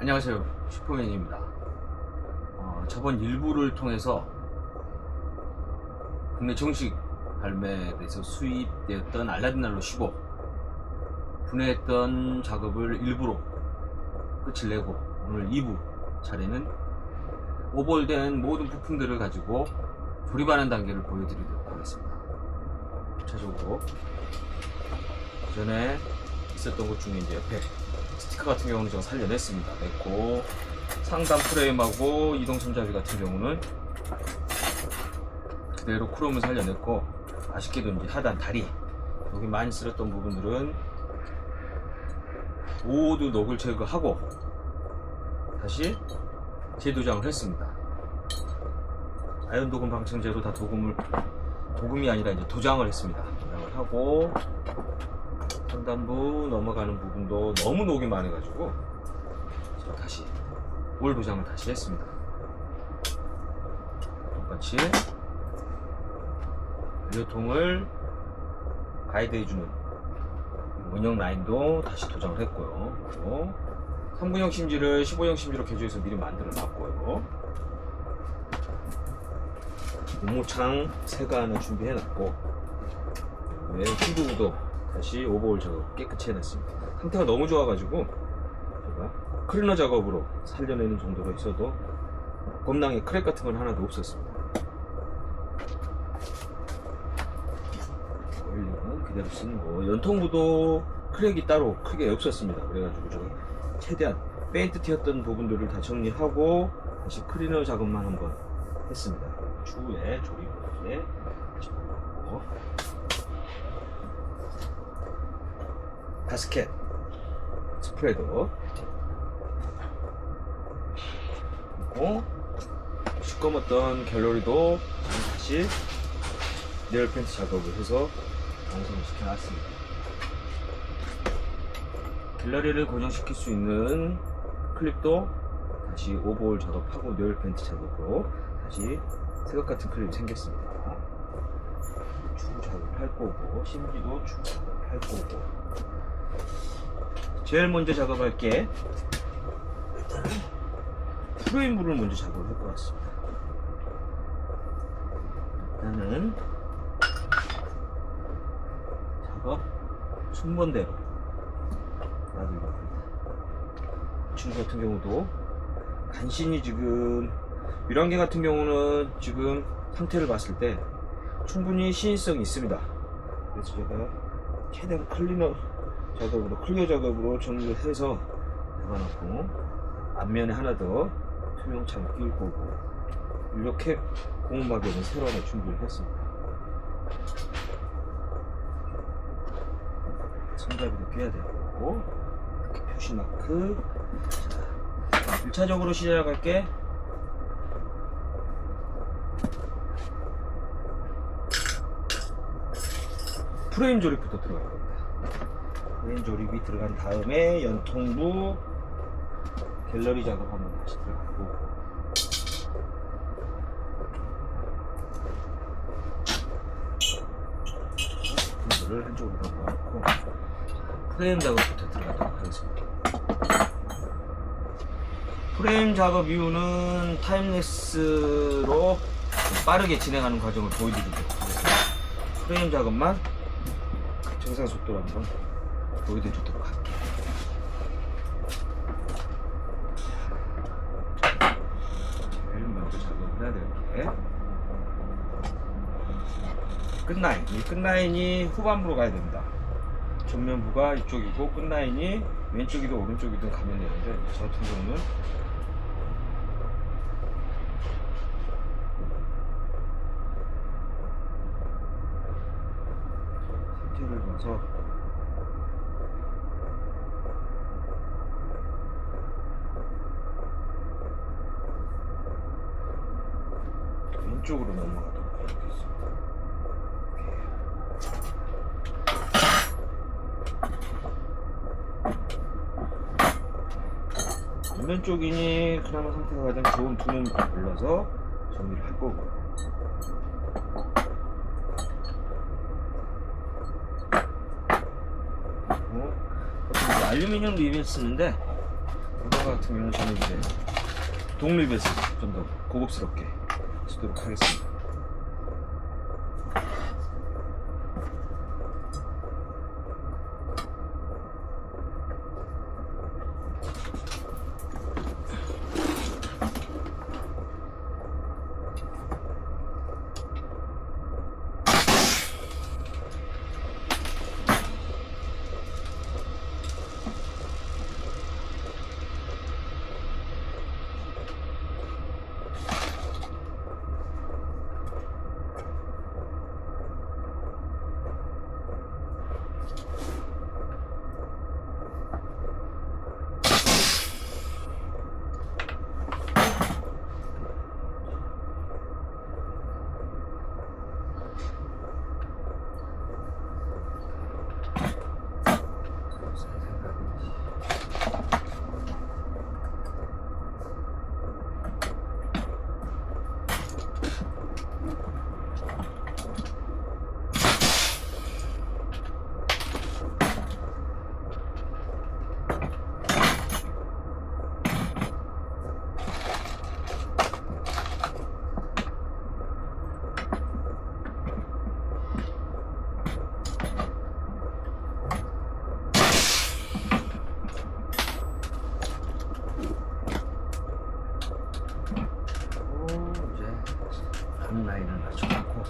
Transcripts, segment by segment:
안녕하세요, 슈퍼맨입니다. 저번 일부를 통해서 국내 정식 발매돼서 수입되었던 알라딘 알로 15 분해했던 작업을 일부로 끝을 내고, 오늘 2부 차례는 오버홀된 모든 부품들을 가지고 조립하는 단계를 보여드리도록 하겠습니다. 구체적으로 전에 있었던 것 중에 이제 옆에 스티커 같은 경우는 제가 살려냈습니다. 냈고, 상단 프레임하고 이동 손잡이 같은 경우는 그대로 크롬을 살려냈고, 아쉽게도 이제 하단 다리 여기 많이 쓸었던 부분들은 모두 녹을 제거하고 다시 재도장을 했습니다. 아연 도금 방청제로 다 도금이 아니라 이제 도장을 했습니다. 도장을 하고, 상단부 넘어가는 부분도 너무 녹이 많아가지고 제가 다시 올 도장을 다시 했습니다. 똑같이 연료통을 가이드해주는 원형 라인도 다시 도장을 했고요. 그리고 3구형 심지를 15형 심지로 개조해서 미리 만들어 놨고요. 고무창 새가 하나 준비해 놨고, 휘두도 다시 오버홀 작업 깨끗이 해놨습니다. 상태가 너무 좋아가지고 제가 클리너 작업으로 살려내는 정도로 있어도 검낭에 크랙 같은 건 하나도 없었습니다. 오일링은 그대로 쓰는 거. 연통부도 크랙이 따로 크게 없었습니다. 그래가지고 제가 최대한 페인트 튀었던 부분들을 다 정리하고 다시 클리너 작업만 한번 했습니다. 추후에 조립에 집어넣고, 가스켓 스프레더 그리고 시꺼멓던 갤러리도 다시 네일 페인트 작업을 해서 완성을 시켜놨습니다. 갤러리를 고정시킬 수 있는 클립도 다시 오버홀 작업하고 네일 페인트 작업으로 다시 새것 같은 클립이 생겼습니다. 추후 작업할 거고, 심지도 추후 작업할 거고. 제일 먼저 작업할 게 일단은 프레임부를 먼저 작업을 할 것 같습니다. 일단은 작업 순번대로 놔두려고 합니다. 이 친구 같은 경우도 간신히 지금 유랑개 같은 경우는 지금 상태를 봤을 때 충분히 시인성이 있습니다. 그래서 제가 최대한 클리어 작업으로 정리를 해서 잡아놓고, 앞면에 하나 더 투명창을 끼울 거고, 이렇게 고무막에는 새로 하나 준비를 했습니다. 손잡이도 껴야 되고, 이렇게 표시 마크. 자, 1차적으로 시작할 게 프레임 조립부터 들어갈 겁니다. 프레임 조립이 들어간 다음에 연통부 갤러리 작업 한번 다시 들어가고, 부분들을 한쪽으로 넘어가고 프레임 작업부터 들어가도록 하겠습니다. 프레임 작업 이후는 타임랩스로 빠르게 진행하는 과정을 보여드리도록 하겠습니다. 프레임 작업만 정상 속도로 한번 보여드리도록 할게요. 제일 먼저 작업을 해야 될 게 끝라인. 이 끝라인이 후반부로 가야 됩니다. 전면부가 이쪽이고 끝라인이 왼쪽이든 오른쪽이든 가면 되는데, 저 같은 경우는 상태를 봐서 왼쪽으로 넘어가도록 하겠습니다. 왼쪽이니 그나마 상태가 가장 좋은 두 놈을 골라서 정리를 할 거고, 알루미늄 리벳 쓰는데 오다가 같은 경우는 저는 이제 독립에서 좀 더 고급스럽게 쓰도록 하겠습니다. 라인을 맞춰놓고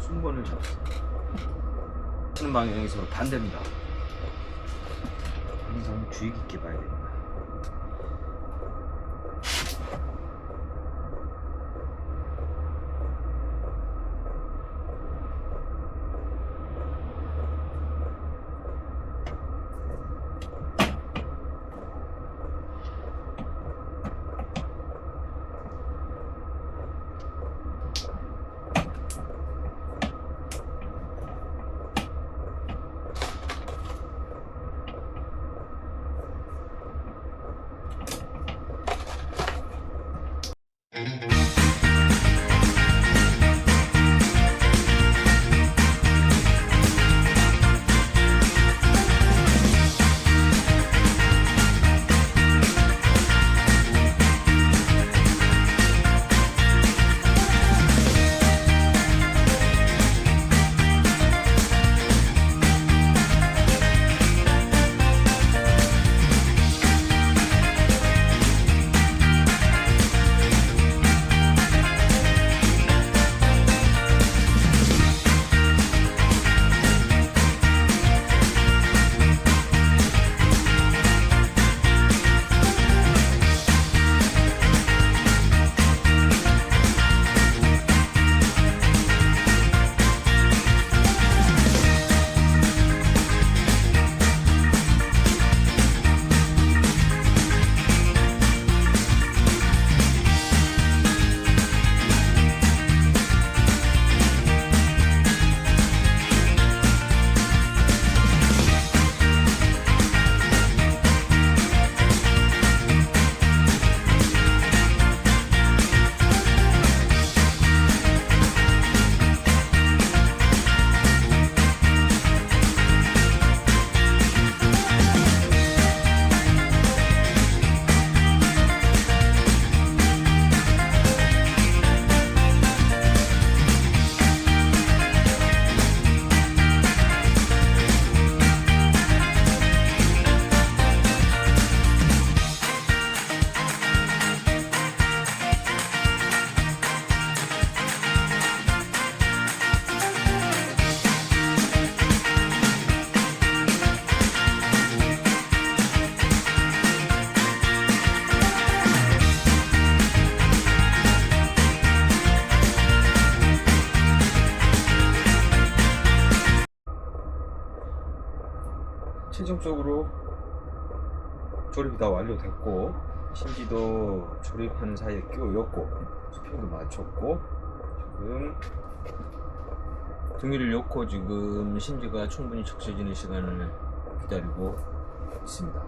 순번을 잡습니다. 치는 방향이 서로 반대입니다. 항상 주의 깊게 봐야 됩니다. 최종적으로 조립이 다 완료됐고 심지도 조립하는 사이에 끼워였고 수평도 맞췄고 지금 등유를 놓고 지금 심지가 충분히 적셔지는 시간을 기다리고 있습니다.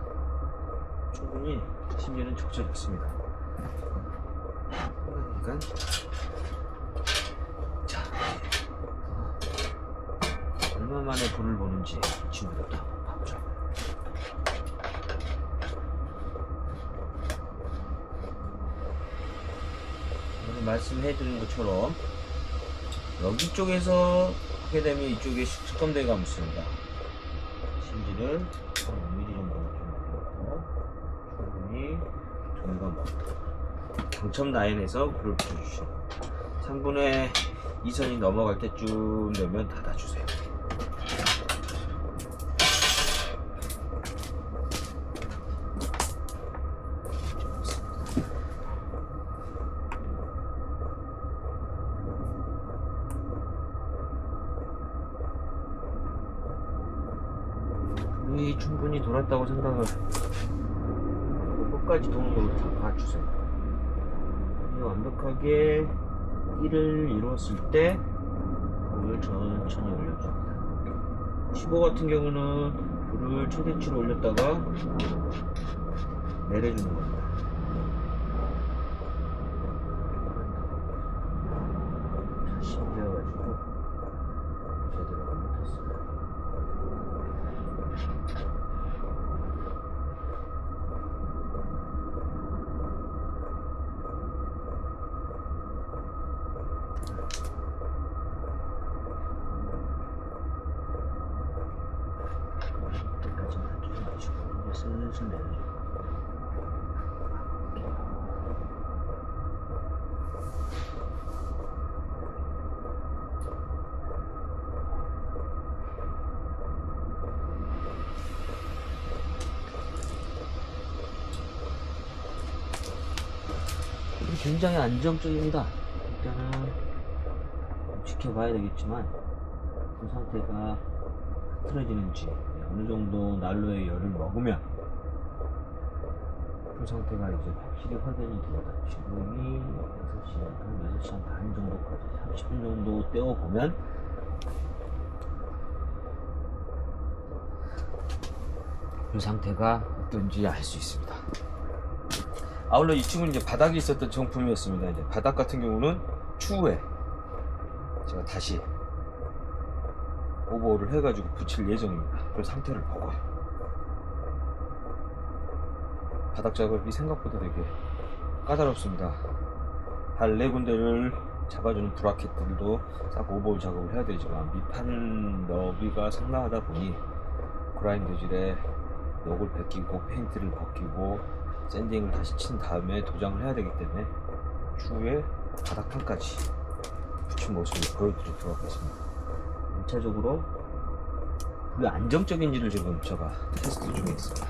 충분히 심지는 적셔졌습니다. 그러니까 자, 얼마 만에 불을 보는지 이 친구들도 한번 봐보자. 오늘 말씀해드린 것처럼 여기 쪽에서 하게 되면 이쪽에 식감대가 있습니다. 심지를 5mm 정도 좀 충분히 동의가 먹다. 경첩 라인에서 불을 붙여주시고 3분의 2선이 넘어갈 때쯤 되면 닫아주세요. 불이 충분히 돌았다고 생각을 하고 끝까지 도는 걸로 다 봐주세요. 완벽하게 1을 이루었을 때 불을 천천히 올려줍니다. 15 같은 경우는 불을 최대치로 올렸다가 내려주는 겁니다. 다시 올려가지고 제대로 안 붙었어요. 슬슬 내려줘. 굉장히 안정적입니다. 일단은 지켜봐야 되겠지만 그 상태가 흐트러지는지 어느 정도 난로의 열을 먹으면 그 상태가 이제 확실히 확인이 됩니다. 지금이 6시, 한 6시 반 정도까지 30분 정도 떼어보면 그 상태가 어떤지 알 수 있습니다. 아울러 이 친구는 이제 바닥에 있었던 정품이었습니다. 이제 바닥 같은 경우는 추후에 제가 다시 오버홀을 해가지고 붙일 예정입니다. 그 상태를 보고요. 바닥 작업이 생각보다 되게 까다롭습니다. 발 4군데를 잡아주는 브라켓들도 싹 오버홀 작업을 해야 되지만 밑판 너비가 상당하다 보니 그라인더질에 녹을 벗기고 페인트를 벗기고 샌딩을 다시 친 다음에 도장을 해야 되기 때문에 추후에 바닥판까지 붙인 모습을 보여드리도록 하겠습니다. 1차적으로 그 안정적인지를 지금 제가 테스트 중에 있습니다.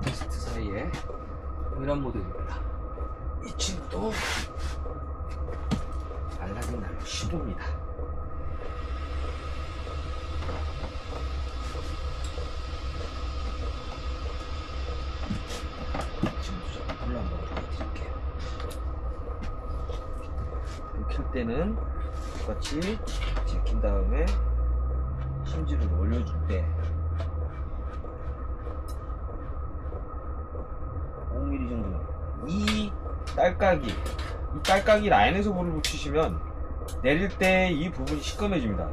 테스트 사이에 이런 모델입니다. 이 친구도 알라딘 난로 15입니다. 불로 한번 보여드릴게요. 켤 때는 똑같이 제낀 다음에 심지를 올려줄 때 5mm 정도 이 딸깍이 라인에서 불을 붙이시면 내릴 때 이 부분이 시꺼매집니다.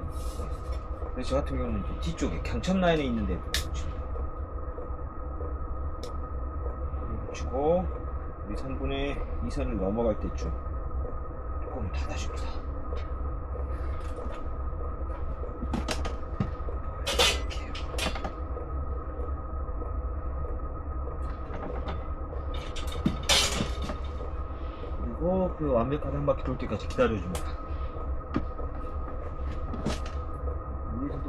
그래서 저 같은 경우는 뒤쪽에 경첩 라인에 있는 데 붙이고 우리 3분의 2선을 넘어갈 때쯤 조금 닫아줍니다. 이렇게. 그리고 그 완벽하게 한 바퀴 돌 때까지 기다려줍니다. 위에서도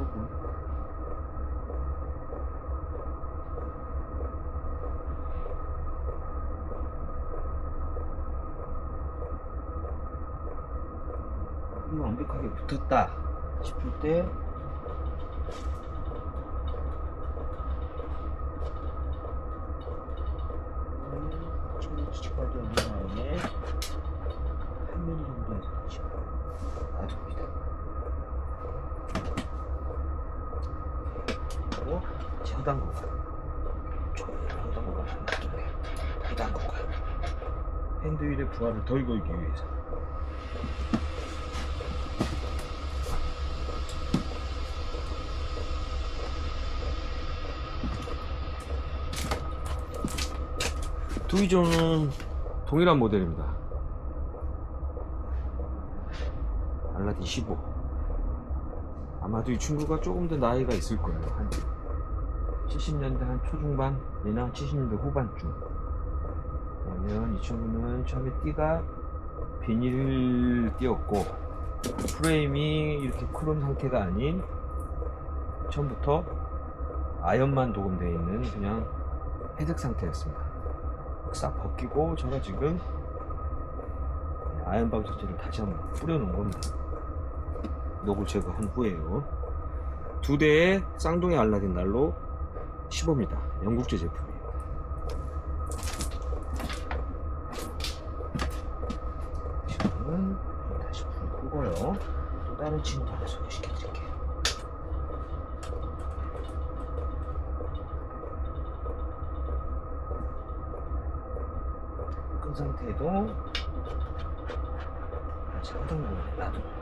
완벽하게 붙었다 싶을 때 최대치까지 온 다음에 1mm 정도에서 다시 놔둡니다. 그리고 저당구가 하다가 해당 거고요. 핸드윌의 부하를 덜 걸기 위해서. 두 기종은 동일한 모델입니다. 알라딘 15. 아마도 이 친구가 조금 더 나이가 있을 거예요. 한 70년대 한 초중반, 얘는 한 70년대 후반쯤. 왜냐면 이 친구는 처음에 띠가 비닐 띠였고 프레임이 이렇게 크롬 상태가 아닌 처음부터 아연만 도금되어 있는 그냥 회색 상태였습니다. 싹 벗기고 제가 지금 아연 방석재를 다시 한번 뿌려놓은 겁니다. 녹을 제거한 후에요. 두 대의 쌍둥이 알라딘 난로 15입니다. 영국제 제품이에요. 지금은 다시 불을 끄고요. 또 다른 친구 하나 소개시켜 드릴게요. 끈 상태에도 다시 하던 거에 놔둡니다.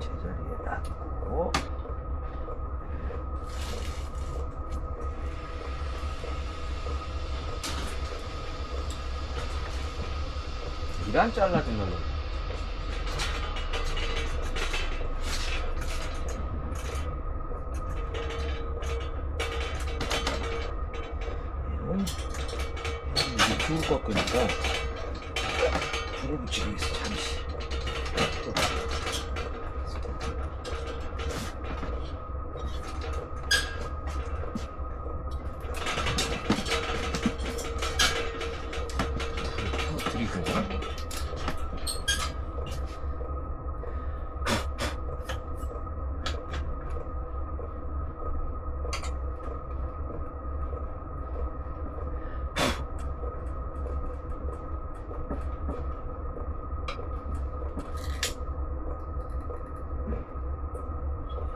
제자리에 놔두고 이란 잘라진 걸로 이게 죽을 것 같으니까 불을 붙이기 위해서 잠시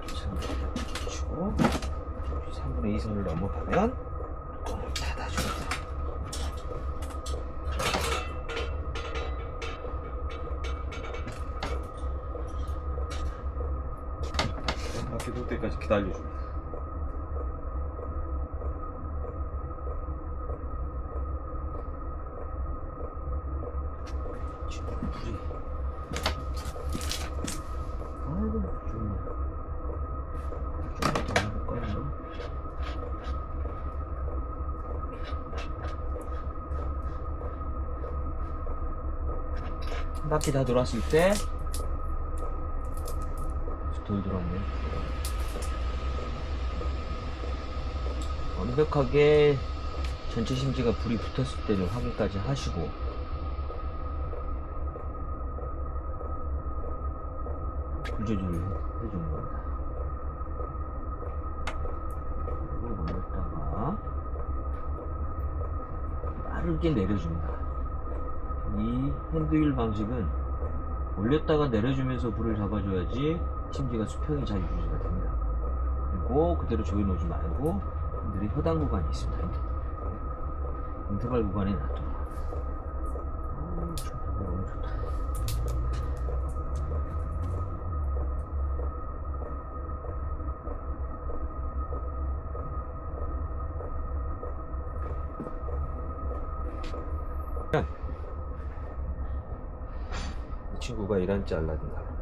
켜드리고 붙이고 3분의 2선을 넘어가면 뚜껑을 닫아줍니다. 바퀴 돌 때까지 기다려줍니다. 지금 불이 아이고 좋네. 조금 더 해볼까요? 한 바퀴 다 돌았을 때 덜 돌았네. 완벽하게 전체 심지가 불이 붙었을 때는 확인까지 하시고 불 조절을 해주는 겁니다. 그리고 올렸다가 빠르게 내려줍니다. 이 핸드윌 방식은 올렸다가 내려주면서 불을 잡아줘야지 심지가 수평이 잘 유지가 됩니다. 그리고 그대로 조여놓지 말고 핸들이 허당 구간이 있습니다. 인터벌 구간에 놔둬요. 너무 좋다. 이 친구가 이란지 알라딘 나옵니다.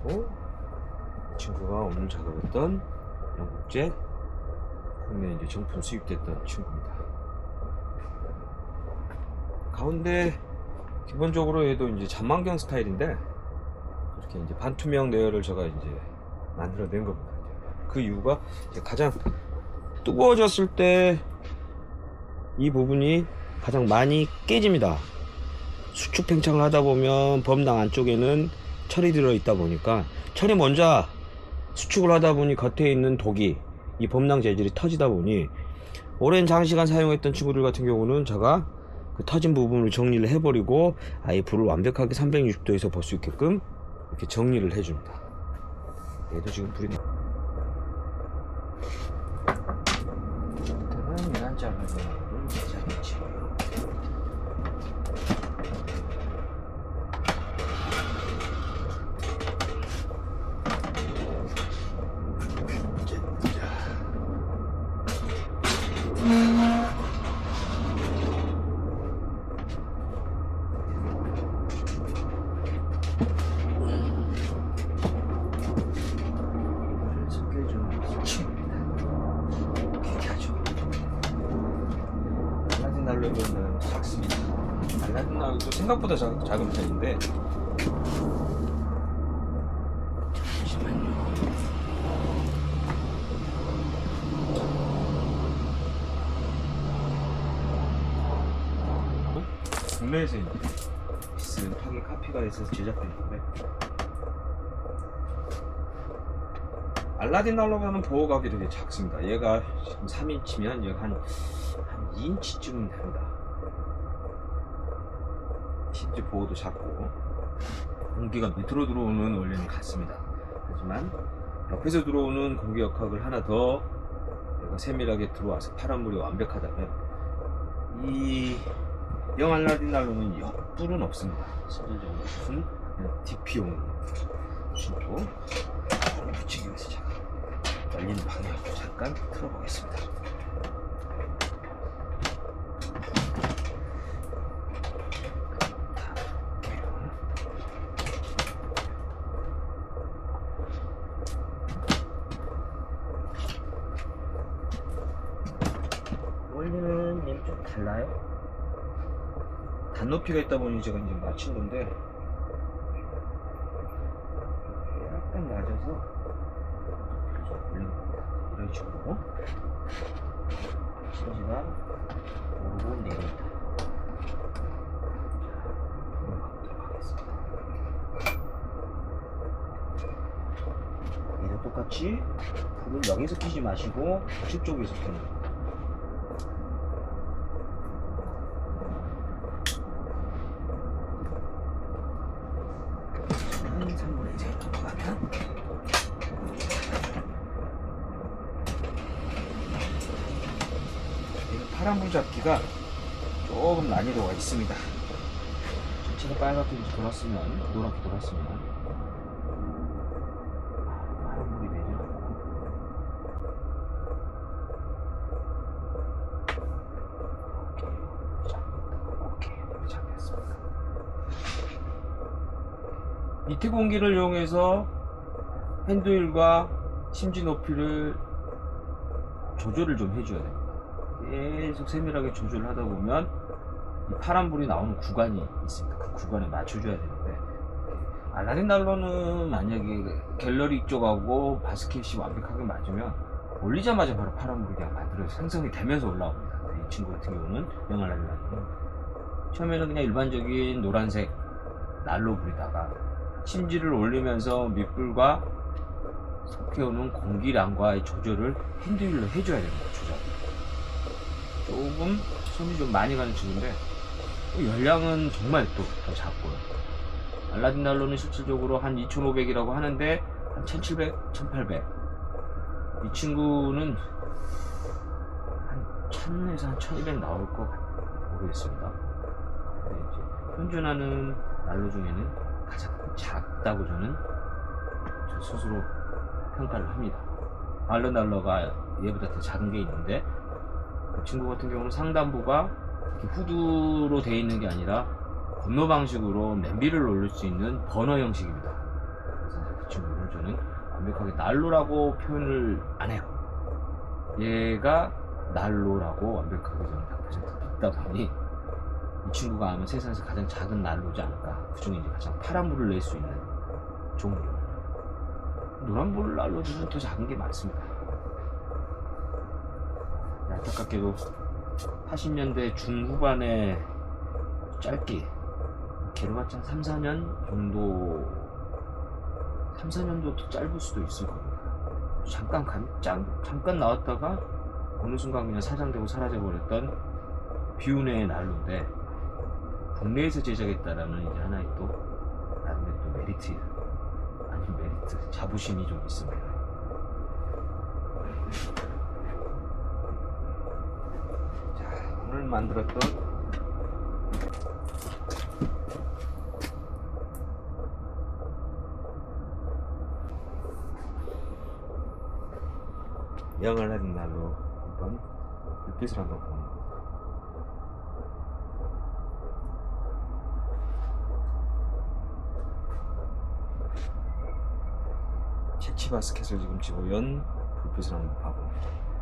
그리고 이 친구가 오늘 작업했던 영국제 국내에 이제 정품 수입됐던 친구입니다. 가운데 기본적으로 얘도 이제 잔망경 스타일인데 이렇게 이제 반투명 레이어를 제가 이제 만들어낸 겁니다. 그 이유가 이제 가장 뜨거워졌을 때 이 부분이 가장 많이 깨집니다. 수축 팽창을 하다 보면 범당 안쪽에는 철이 들어있다 보니까 철이 먼저 수축을 하다 보니 겉에 있는 독이 이 범당 재질이 터지다 보니 오랜 장시간 사용했던 친구들 같은 경우는 제가 그 터진 부분을 정리를 해버리고 아예 불을 완벽하게 360도에서 볼 수 있게끔 이렇게 정리를 해줍니다. 얘도 지금 불이 일단은 계란 잘라서 잘했지. 알라딘난로는 작습니다. 알라딘난로도 생각보다 작은 편인데 잠시만요. 국내에서 비슷하게 카피가 돼서 제작되는데 알라딘난로는 보호각이 되게 작습니다. 얘가 지금 3인치면 얘가 한 2인치쯤 됩니다. 심지어 보호도 작고 공기가 밑으로 들어오는 원리는 같습니다. 하지만 옆에서 들어오는 공기 역학을 하나 더 얘가 세밀하게 들어와서 파란불이 완벽하다면 이 영알라딘난로는 옆불은 없습니다. 실질적으로 무슨 DP용 친구 붙이기 위해서 제가 열리는 방향을 잠깐 틀어보겠습니다. 원리는 얘는 좀 달라요. 단높이가 있다 보니 제가 이제 맞춘 건데 약간 낮아서 좀 올려봅니다. 이런 식으로 심지가 오르고 내립니다. 불을 가보도록 하겠습니다. 얘도 똑같이 불을 여기서 켜지 마시고 좌측 쪽에서 켜는 겁니다. 파란불 잡기가 조금 난이도가 있습니다. 전체가 빨갛게 돌았으면, 노랗게 돌았으면 파란불이 되죠. 오케이, 잡혔습니다. 밑에 공기를 이용해서 핸드윌과 심지 높이를 조절을 좀 해줘야 됩니다. 계속 세밀하게 조절을 하다 보면 이 파란불이 나오는 구간이 있습니다. 그 구간에 맞춰줘야 되는데 알라딘난로는 만약에 갤러리 쪽하고 바스켓이 완벽하게 맞으면 올리자마자 바로 파란불이 그냥 만들어서 생성이 되면서 올라옵니다. 이 친구 같은 경우는 영알라딘난로는 처음에는 그냥 일반적인 노란색 난로불이다가 심지를 올리면서 밑불과 섞여오는 공기량과의 조절을 핸드윌로 해줘야 됩니다. 조절. 조금 손이 좀 많이 가는 친구인데 열량은 정말 또 더 작고요. 알라딘난로는 실질적으로 한 2500이라고 하는데 한 1700, 1800. 이 친구는 한 1000에서 한 1200 나올 거 모르겠습니다. 근데 이제 현존하는 난로 중에는 가장 작다고 저는 저 스스로 평가를 합니다. 알라딘난로가 얘보다 더 작은 게 있는데 그 친구 같은 경우는 상단부가 후드로 되어 있는 게 아니라 건너 방식으로 냄비를 올릴 수 있는 버너 형식입니다. 그래서 그 친구를 저는 완벽하게 난로라고 표현을 안 해요. 얘가 난로라고 완벽하게 저는 100% 믿다 보니 이 친구가 아마 세상에서 가장 작은 난로지 않을까. 그 중에 이제 가장 파란불을 낼 수 있는 종류. 노란불 난로들은 더 작은 게 많습니다. 안타깝게도 80년대 중후반에 짧게 길어봤자 3, 4년 정도 3, 4년도 더 짧을 수도 있을 겁니다. 잠깐 나왔다가 어느 순간 그냥 사장되고 사라져버렸던 비운의 난로인데 국내에서 제작했다라는 이제 하나의 또 나름의 또 메리트 아닌 메리트 자부심이 좀 있습니다. 자, 오늘 만들었던 영을 하는 날로 한번 불빛을 한번 봅니다. 채취 바스켓을 지금 집어연 불빛을 한번 봐봅니다.